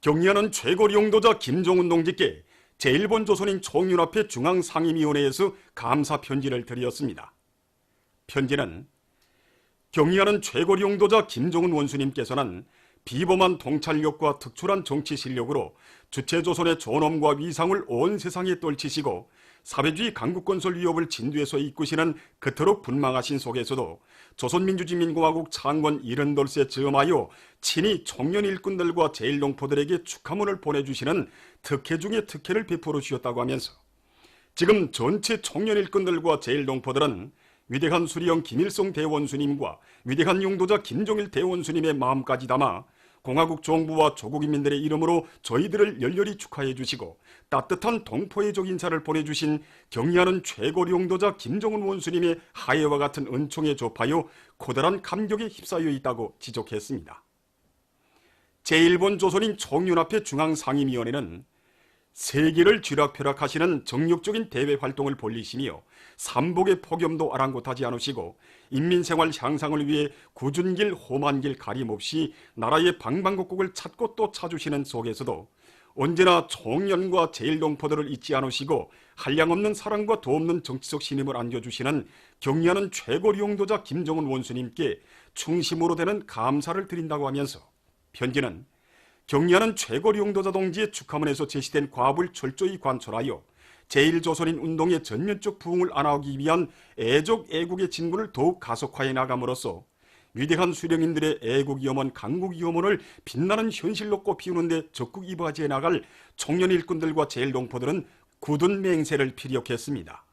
경리하는 최고 용도자 김종훈 동지께 제1본 조선인 총연합회 중앙상임위원회에서 감사 편지를 드렸습니다. 편지는 경리하는 최고 용도자 김종훈 원수님께서는 비범한 통찰력과 특출한 정치 실력으로 주체조선의 존엄과 위상을 온 세상에 떨치시고 사회주의 강국건설 위협을 진두에서 이끄시는 그토록 분망하신 속에서도 조선민주주의민공화국 창건 78세 즈음하여 친히 청년 일꾼들과 제1동포들에게 축하문을 보내주시는 특혜 중의 특혜를 베풀어 주셨다고 하면서 지금 전체 청년 일꾼들과 제1동포들은 위대한 수리형 김일성 대원수님과 위대한 용도자 김종일 대원수님의 마음까지 담아 공화국 정부와 조국인민들의 이름으로 저희들을 열렬히 축하해 주시고 따뜻한 동포애적 인사를 보내주신 경리하는 최고 용도자 김종훈 원수님의 하해와 같은 은총에 접하여 고달한 감격에 휩싸여 있다고 지적했습니다. 제1본 조선인 총연합회 중앙상임위원회는 세계를 쥐락펴락하시는 정력적인 대외 활동을 벌리시며 삼복의 폭염도 아랑곳하지 않으시고 인민생활 향상을 위해 굳은 길 험한 길 가림없이 나라의 방방곡곡을 찾고 또 찾으시는 속에서도 언제나 청년과 제1동포들을 잊지 않으시고 한량없는 사랑과 도없는 정치적 신임을 안겨주시는 경리하는 최고 용도자 김종훈 원수님께 충심으로 되는 감사를 드린다고 하면서 편지는 경리하는 최고 용도자 동지의 축하문에서 제시된 과업을 철저히 관철하여 제1조선인 운동의 전면적 부흥을 안하기 위한 애족 애국의 진군을 더욱 가속화해 나감으로써 위대한 수령인들의 애국 염원, 강국 염원을 빛나는 현실로 꼽히우는 데 적극 이바지해 나갈 청년 일꾼들과 제1동포들은 굳은 맹세를 피력했습니다.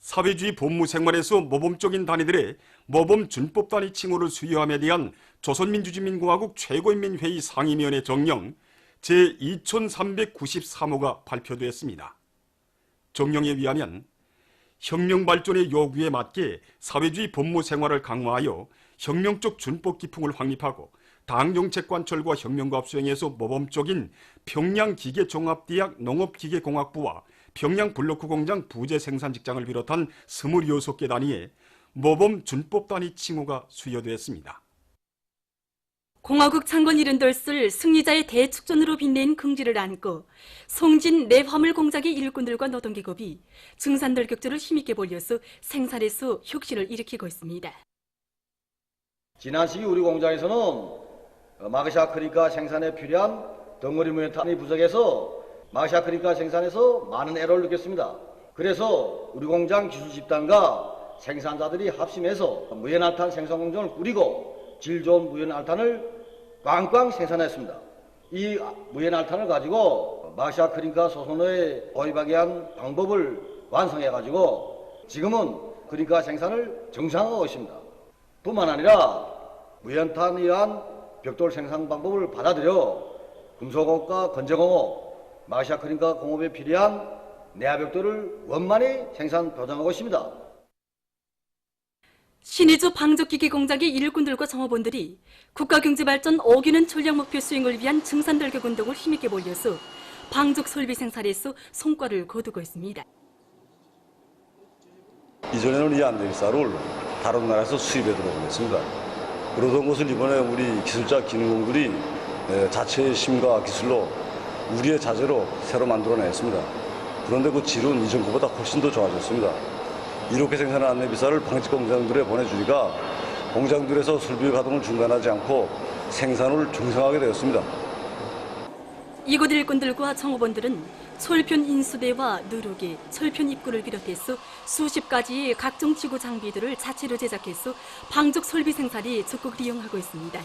사회주의 본무 생활에서 모범적인 단위들의 모범 준법 단위 칭호를 수여함에 대한 조선민주주의민공화국 최고인민회의 상임위원회 정령 제2393호가 발표됐습니다. 정령에 의하면 혁명 발전의 요구에 맞게 사회주의 본무 생활을 강화하여 혁명적 준법 기풍을 확립하고 당정책 관철과 혁명과업 수행에서 모범적인 평양기계종합대학 농업기계공학부와 평양블로크공장 부재생산직장을 비롯한 26개 단위의 모범 준법 단위 칭호가 수여됐습니다. 공화국 창건 78술 승리자의 대축전으로 빛낸 긍지를 안고 송진 랩화물공장의 일꾼들과 노동계급이 증산돌 격조를 힘있게 벌여서 생산에서 혁신을 일으키고 있습니다. 지난 시기 우리 공장에서는 마그샤크리카 생산에 필요한 덩어리 무연탄이 부족해서 마그샤크리카 생산에서 많은 애로를 느꼈습니다. 그래서 우리 공장 기술 집단과 생산자들이 합심해서 무연알탄 생산 공장을 꾸리고 질 좋은 무연알탄을 꽝꽝 생산했습니다. 이 무연알탄을 가지고 마그샤크리카 소선호에 도입하기 위한 방법을 완성해가지고 지금은 크리카 생산을 정상화하고 있습니다. 뿐만 아니라 무연탄에 의한 벽돌 생산 방법을 받아들여 금속공업과 건재공업, 마그샤크리카 공업에 필요한 내화벽돌을 원만히 생산 보장하고 있습니다. 신의주 방적기계 공장의 일꾼들과 정업원들이 국가경제발전 5기는 전략 목표 수행을 위한 증산돌격 운동을 힘있게 벌여서 방적 설비 생산에서 성과를 거두고 있습니다. 이전에는 이 안내비쌀을 다른 나라에서 수입해 들어오겠습니다. 그러던 것을 이번에 우리 기술자 기능공들이 자체의 힘과 기술로 우리의 자재로 새로 만들어냈습니다. 그런데 그 질은 이전 것보다 훨씬 더 좋아졌습니다. 이렇게 생산한 안내비쌀을 방직 공장들에 보내주니까 공장들에서 설비 가동을 중단하지 않고 생산을 중상하게 되었습니다. 이곳 일꾼들과 정업원들은 철편 인수대와 누르기, 철편 입구를 비롯해서 수십 가지의 각종 지구 장비들을 자체로 제작해서 방적 설비 생산에 적극 이용하고 있습니다.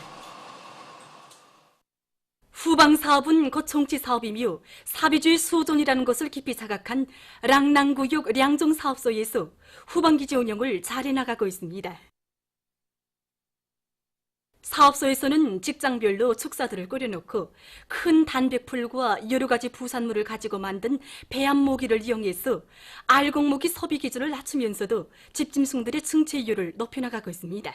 후방 사업은 곧 정치 사업이며 사회주의 수호존이라는 것을 깊이 자각한 랑낭구역 량종 사업소에서 후방기지 운영을 잘 해나가고 있습니다. 사업소에서는 직장별로 축사들을 꾸려놓고 큰 단백풀과 여러 가지 부산물을 가지고 만든 배합모기를 이용해서 알곡모기 소비 기준을 낮추면서도 집짐승들의 증체율을 높여나가고 있습니다.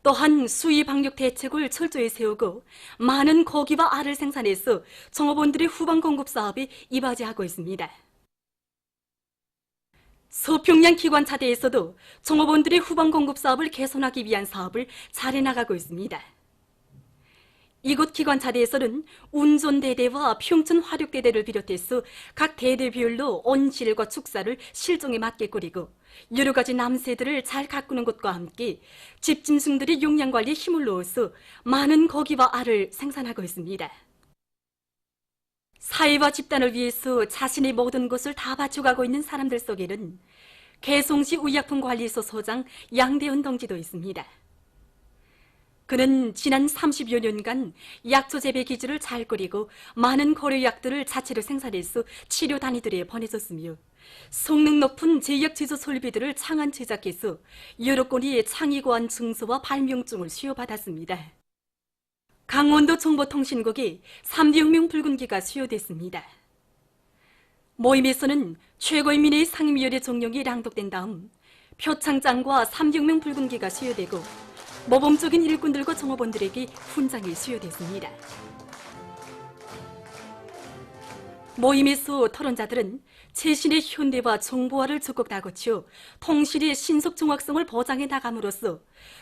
또한 수의 방역 대책을 철저히 세우고 많은 고기와 알을 생산해서 정업원들의 후방 공급 사업에 이바지하고 있습니다. 서평양 기관차대에서도 종업원들의 후방 공급 사업을 개선하기 위한 사업을 잘 해나가고 있습니다. 이곳 기관차대에서는 운전대대와 평촌 화력대대를 비롯해서 각 대대별로 온실과 축사를 실종에 맞게 꾸리고 여러 가지 남새들을 잘 가꾸는 것과 함께 집짐승들의 용량 관리에 힘을 넣어서 많은 고기와 알을 생산하고 있습니다. 사회와 집단을 위해서 자신의 모든 것을 다 바쳐가고 있는 사람들 속에는 개송시 의약품관리소 소장 양대훈 동지도 있습니다. 그는 지난 30여 년간 약초 재배 기술을 잘 꾸리고 많은 고려약들을 자체로 생산해서 치료 단위들에 보내줬으며 성능 높은 제약 제조 설비들을 창안 제작해서 여러 건의 창의고안 증서와 발명증을 수여받았습니다. 강원도 정보통신국에 3대 혁명 붉은기가 수여됐습니다. 모임에서는 최고인민회의 상임위원회 종령이 낭독된 다음 표창장과 3대 혁명 붉은기가 수여되고 모범적인 일꾼들과 종업원들에게 훈장이 수여됐습니다. 모임에서 토론자들은 최신의 현대화 정보화를 적극 다그쳐 통실의 신속 정확성을 보장해 나감으로써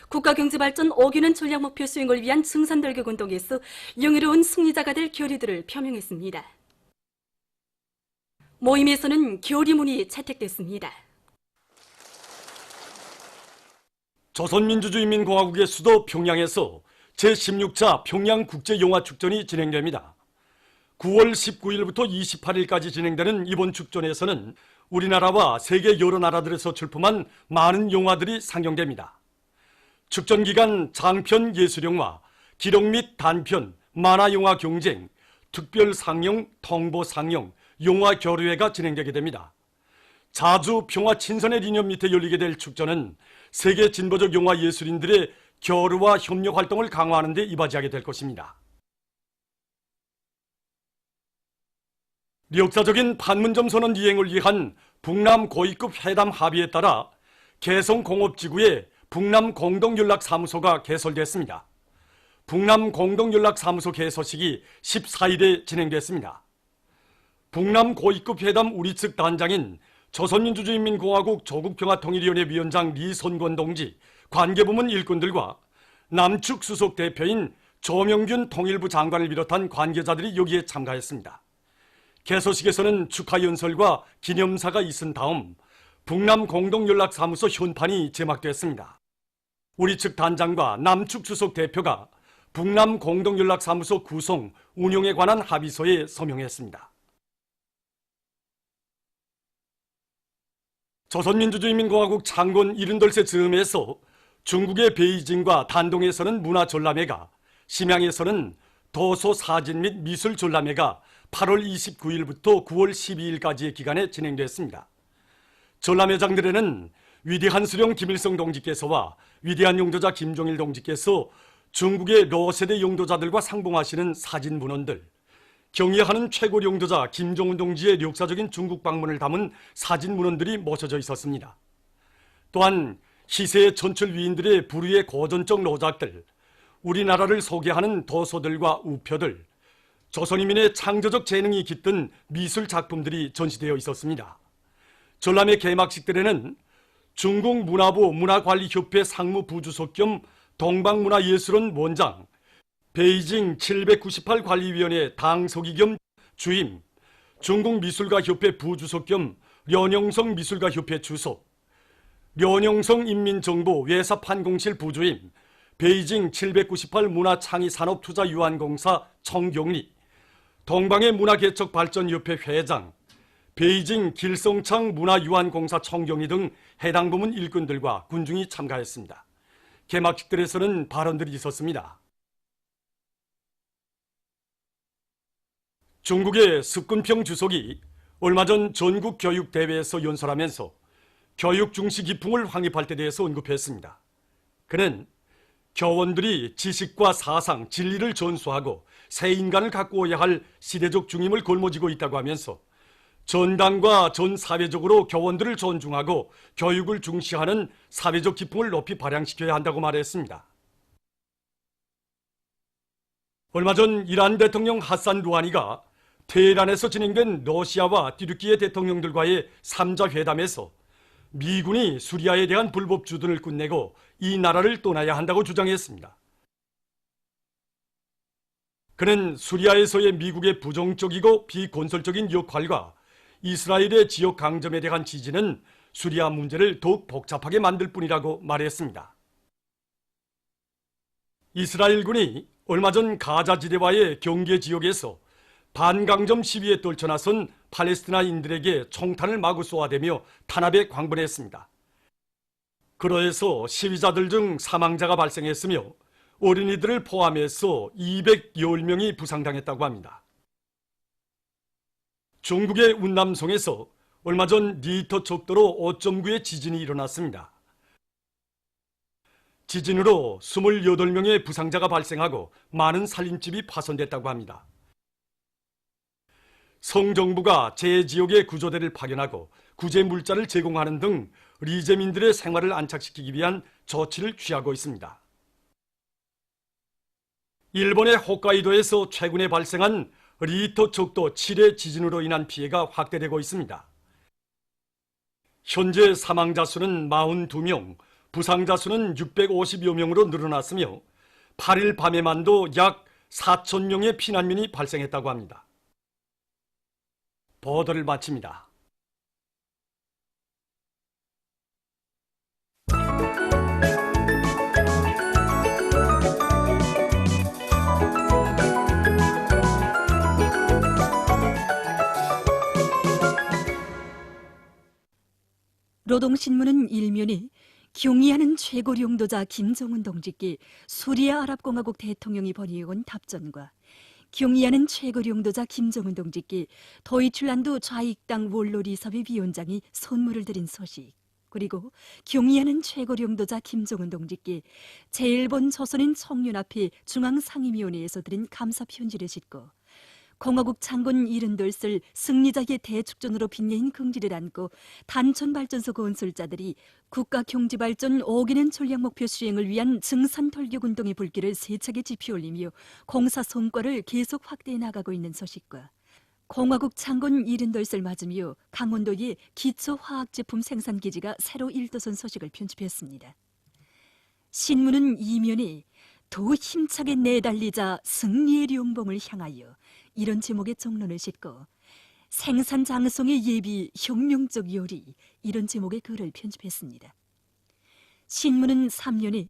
국가경제발전 5개년 전략목표 수행을 위한 증산돌격 운동에서 영예로운 승리자가 될 결의들을 표명했습니다. 모임에서는 결의문이 채택됐습니다. 조선민주주의인민공화국의 수도 평양에서 제16차 평양국제영화축전이 진행됩니다. 9월 19일부터 28일까지 진행되는 이번 축전에서는 우리나라와 세계 여러 나라들에서 출품한 많은 영화들이 상영됩니다. 축전 기간 장편 예술영화, 기록 및 단편, 만화영화 경쟁, 특별 상영, 통보 상영, 영화 교류회가 진행되게 됩니다. 자주 평화 친선의 이념 밑에 열리게 될 축전은 세계 진보적 영화 예술인들의 교류와 협력 활동을 강화하는 데 이바지하게 될 것입니다. 역사적인 판문점 선언 이행을 위한 북남 고위급 회담 합의에 따라 개성 공업지구에 북남 공동연락사무소가 개설됐습니다. 북남 공동연락사무소 개소식이 14일에 진행됐습니다. 북남 고위급 회담 우리 측 단장인 조선민주주의인민공화국 조국평화통일위원회 위원장 리손권 동지, 관계부문 일꾼들과 남측 수석 대표인 조명균 통일부 장관을 비롯한 관계자들이 여기에 참가했습니다. 개소식에서는 축하 연설과 기념사가 있은 다음 북남 공동연락사무소 현판이 제막됐습니다. 우리 측 단장과 남측 수석 대표가 북남 공동연락사무소 구성, 운영에 관한 합의서에 서명했습니다. 조선민주주의인민공화국 창건 78세 즈음에서 중국의 베이징과 단동에서는 문화전람회가, 심양에서는 도서 사진 및 미술 전람회가 8월 29일부터 9월 12일까지의 기간에 진행됐습니다. 전람회장들에는 위대한 수령 김일성 동지께서와 위대한 용도자 김종일 동지께서 중국의 러세대 용도자들과 상봉하시는 사진 문헌들, 경의하는 최고 용도자 김정은 동지의 역사적인 중국 방문을 담은 사진 문헌들이 모셔져 있었습니다. 또한 희세의 전철 위인들의 불의의 고전적 노작들, 우리나라를 소개하는 도서들과 우표들, 조선인민의 창조적 재능이 깃든 미술 작품들이 전시되어 있었습니다. 전람회 개막식들에는 중국 문화부 문화관리협회 상무부주석 겸 동방문화예술원 원장, 베이징 798 관리위원회 당서기 겸 주임, 중국미술가협회 부주석 겸 련영성 미술가협회 주석, 련영성 인민정부 외사판공실 부주임, 베이징 798 문화창의산업투자유한공사 청경리, 동방의 문화개척발전협회 회장, 베이징 길성창 문화유한공사 청경리 등 해당 부문 일꾼들과 군중이 참가했습니다. 개막식들에서는 발언들이 있었습니다. 중국의 습근평 주석이 얼마 전 전국교육대회에서 연설하면서 교육 중시 기풍을 확립할 때 대해서 언급했습니다. 그는 교원들이 지식과 사상, 진리를 전수하고 새 인간을 가꾸어야 할 시대적 중임을 걸머쥐고 있다고 하면서 전당과 전 사회적으로 교원들을 존중하고 교육을 중시하는 사회적 기풍을 높이 발양시켜야 한다고 말했습니다. 얼마 전 이란 대통령 하산 루하니가 테헤란에서 진행된 러시아와 튀르키예 대통령들과의 3자 회담에서 미군이 수리아에 대한 불법 주둔을 끝내고 이 나라를 떠나야 한다고 주장했습니다. 그는 수리아에서의 미국의 부정적이고 비건설적인 역할과 이스라엘의 지역 강점에 대한 지지는 수리아 문제를 더욱 복잡하게 만들 뿐이라고 말했습니다. 이스라엘군이 얼마 전 가자지대와의 경계 지역에서 반강점 시위에 떨쳐나선 팔레스티나인들에게 총탄을 마구 쏘아대며 탄압에 광분했습니다. 그러해서 시위자들 중 사망자가 발생했으며 어린이들을 포함해서 210명이 부상당했다고 합니다. 중국의 운남성에서 얼마 전 리터 척도로 5.9의 지진이 일어났습니다. 지진으로 28명의 부상자가 발생하고 많은 살림집이 파손됐다고 합니다. 성정부가 재해지역에 구조대를 파견하고 구제 물자를 제공하는 등 리재민들의 생활을 안착시키기 위한 조치를 취하고 있습니다. 일본의 홋카이도에서 최근에 발생한 리터 척도 7의 지진으로 인한 피해가 확대되고 있습니다. 현재 사망자 수는 42명, 부상자 수는 650여 명으로 늘어났으며 8일 밤에만도 약 4,000명의 피난민이 발생했다고 합니다. 보도를 마칩니다. 노동신문은 일면이 경의하는 최고 용도자 김정은 동지께 수리아 아랍공화국 대통령이 보내온 답전과 경의하는 최고 용도자 김정은 동지께 도이칠란드 좌익당 월로리섭의 위원장이 선물을 드린 소식, 그리고 경의하는 최고 용도자 김정은 동지께 제1본 조선인 청년합회 중앙상임위원회에서 드린 감사 편지를 싣고 공화국 창건 72살 승리자의 대축전으로 빛내인 긍지를 안고 단천발전소 건설자들이 국가경제발전 5개년 전략목표 수행을 위한 증산돌격운동의 불길을 세차게 지피올리며 공사 성과를 계속 확대해 나가고 있는 소식과 공화국 창건 72살 맞으며 강원도의 기초화학제품 생산기지가 새로 일도선 소식을 편집했습니다. 신문은 이면에 더 힘차게 내달리자 승리의 룡봉을 향하여 이런 제목의 정론을 싣고 생산 장성의 예비 혁명적 요리, 이런 제목의 글을 편집했습니다. 신문은 3년에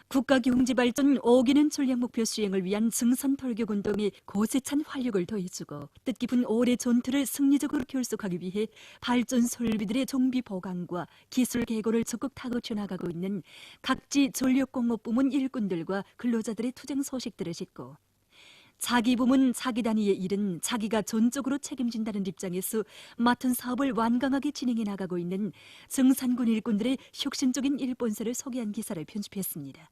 국가경제발전 5개년 전략목표 수행을 위한 증산돌격운동에 고세찬 활력을 더해주고 뜻깊은 올해 전투를 승리적으로 결속하기 위해 발전 설비들의 정비 보강과 기술 개고를 적극 타거쳐 나가고 있는 각지 전력공업부문 일꾼들과 근로자들의 투쟁 소식들을 싣고 자기 부문 자기 단위의 일은 자기가 전적으로 책임진다는 입장에서 맡은 사업을 완강하게 진행해 나가고 있는 정산군 일꾼들의 혁신적인 일본세를 소개한 기사를 편집했습니다.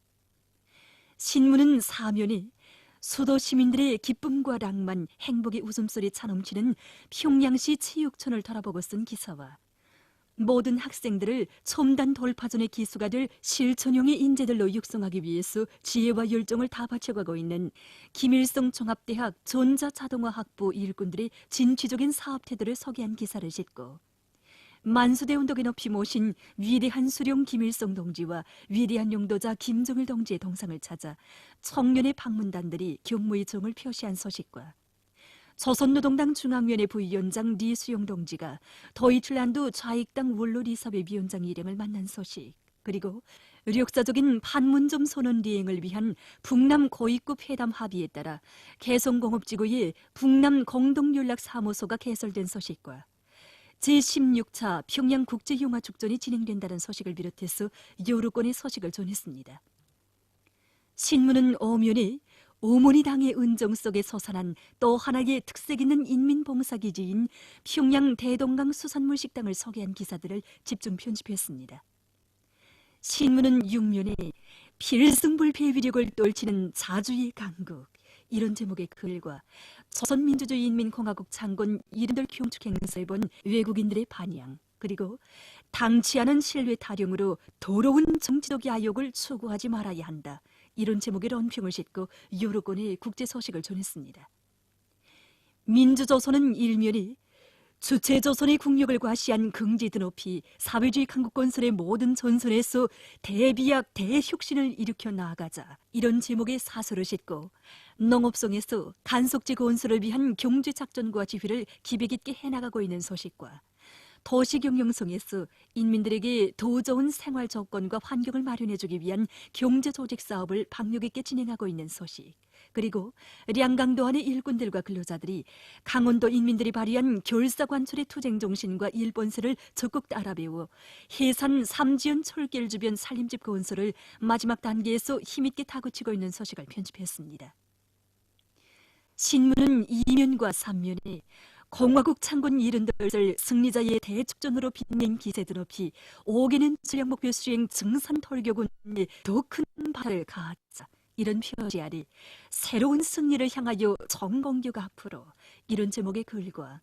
신문은 사면에 수도 시민들의 기쁨과 낭만, 행복의 웃음소리 차넘치는 평양시 체육촌을 돌아보고 쓴 기사와 모든 학생들을 첨단 돌파전의 기수가 될 실천형의 인재들로 육성하기 위해서 지혜와 열정을 다 바쳐가고 있는 김일성 종합대학 전자자동화학부 일꾼들의 진취적인 사업 태도를 소개한 기사를 싣고 만수대 운동에 높이 모신 위대한 수령 김일성 동지와 위대한 용도자 김정일 동지의 동상을 찾아 청년의 방문단들이 경무의 정을 표시한 소식과 조선노동당 중앙위원회 부위원장 리수용 동지가 도이칠란드 좌익당 월로리섭의 위원장 일행을 만난 소식, 그리고 역사적인 판문점 선언 리행을 위한 북남 고위급 회담 합의에 따라 개성공업지구의 북남 공동연락사무소가 개설된 소식과 제16차 평양국제영화축전이 진행된다는 소식을 비롯해서 여러 건의 소식을 전했습니다. 신문은 오면에 어머니 당의 은정 속에 솟아난 또 하나의 특색 있는 인민봉사기지인 평양 대동강 수산물 식당을 소개한 기사들을 집중 편집했습니다. 신문은 6면에 필승불패의 위력을 떨치는 자주의 강국, 이런 제목의 글과 조선민주주의인민공화국 창건 70돌 경축 행사에 본 외국인들의 반향, 그리고 당치 않은 신뢰 타령으로 더러운 정치적 야욕을 추구하지 말아야 한다, 이런 제목의論평을 싣고 여러 건의 국제 소식을 전했습니다. 민주조선은 일면에 주체조선의 국력을 과시한 긍지 드높이 사회주의 강국 건설의 모든 전선에서 대비약 대혁신을 일으켜 나아가자, 이런 제목의 사설을 싣고 농업성에서 간속지 건설을 위한 경제작전과 지휘를 기백있게 해나가고 있는 소식과 도시경영성에서 인민들에게 더 좋은 생활 조건과 환경을 마련해주기 위한 경제조직 사업을 박력 있게 진행하고 있는 소식, 그리고 량강도안의 일꾼들과 근로자들이 강원도 인민들이 발휘한 결사관철의 투쟁정신과 일본세를 적극 따라배워 해산 삼지연 철길 주변 산림집 건설을 마지막 단계에서 힘있게 다그치고 있는 소식을 편집했습니다. 신문은 2면과 3면에 공화국 창군 78설 승리자의 대축전으로 빛낸 기세 드높이 5개는 전략목표 수행 증산 돌격군에 더 큰 발을 가하자, 이런 표지 아래 새로운 승리를 향하여 정공교가 앞으로, 이런 제목의 글과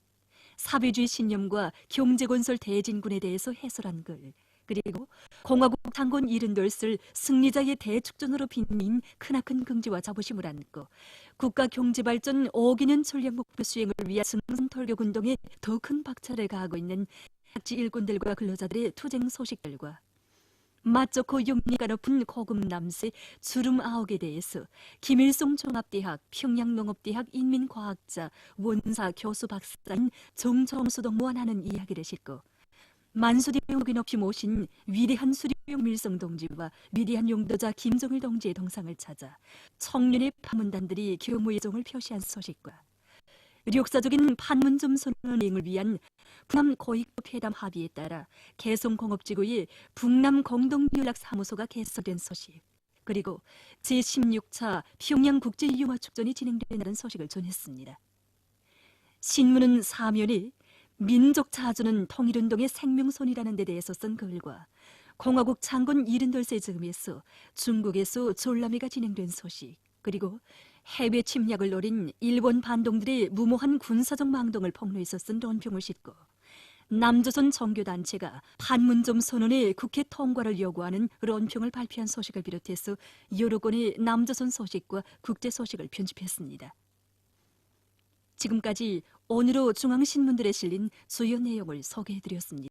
사회주의 신념과 경제건설 대진군에 대해서 해설한 글, 그리고 공화국 창군 78설 승리자의 대축전으로 빛낸 크나큰 긍지와 자부심을 안고 국가경제발전 5개년 전략목표 수행을 위한 승선털격운동에 더 큰 박차를 가하고 있는 각지 일꾼들과 근로자들의 투쟁 소식들과 맛 좋고 용리가 높은 고급 남새 주름 9에 대해서 김일성 종합대학, 평양농업대학 인민과학자, 원사, 교수, 박사인 정정수 동무와 나는 이야기를 싣고 만수대용이 높이 모신 위대한 수리용 밀성 동지와 위대한 용도자 김정일 동지의 동상을 찾아 청년의 파문단들이 교무의 정을 표시한 소식과 역사적인 판문점 선언행을 위한 북남 고위급 회담 합의에 따라 개성공업지구의 북남 공동연락사무소가 개설된 소식, 그리고 제16차 평양국제유화축전이 진행된다는 소식을 전했습니다. 신문은 사면에 민족 자주는 통일운동의 생명선이라는 데 대해서 쓴 글과 공화국 창군 78세 즈음에서 중국에서 졸라매가 진행된 소식, 그리고 해외 침략을 노린 일본 반동들의 무모한 군사적 망동을 폭로해서 쓴論평을 싣고 남조선 종교단체가 판문점 선언의 국회 통과를 요구하는論평을 발표한 소식을 비롯해서 여러 건의 남조선 소식과 국제 소식을 편집했습니다. 지금까지 오늘로 중앙신문들에 실린 주요 내용을 소개해드렸습니다.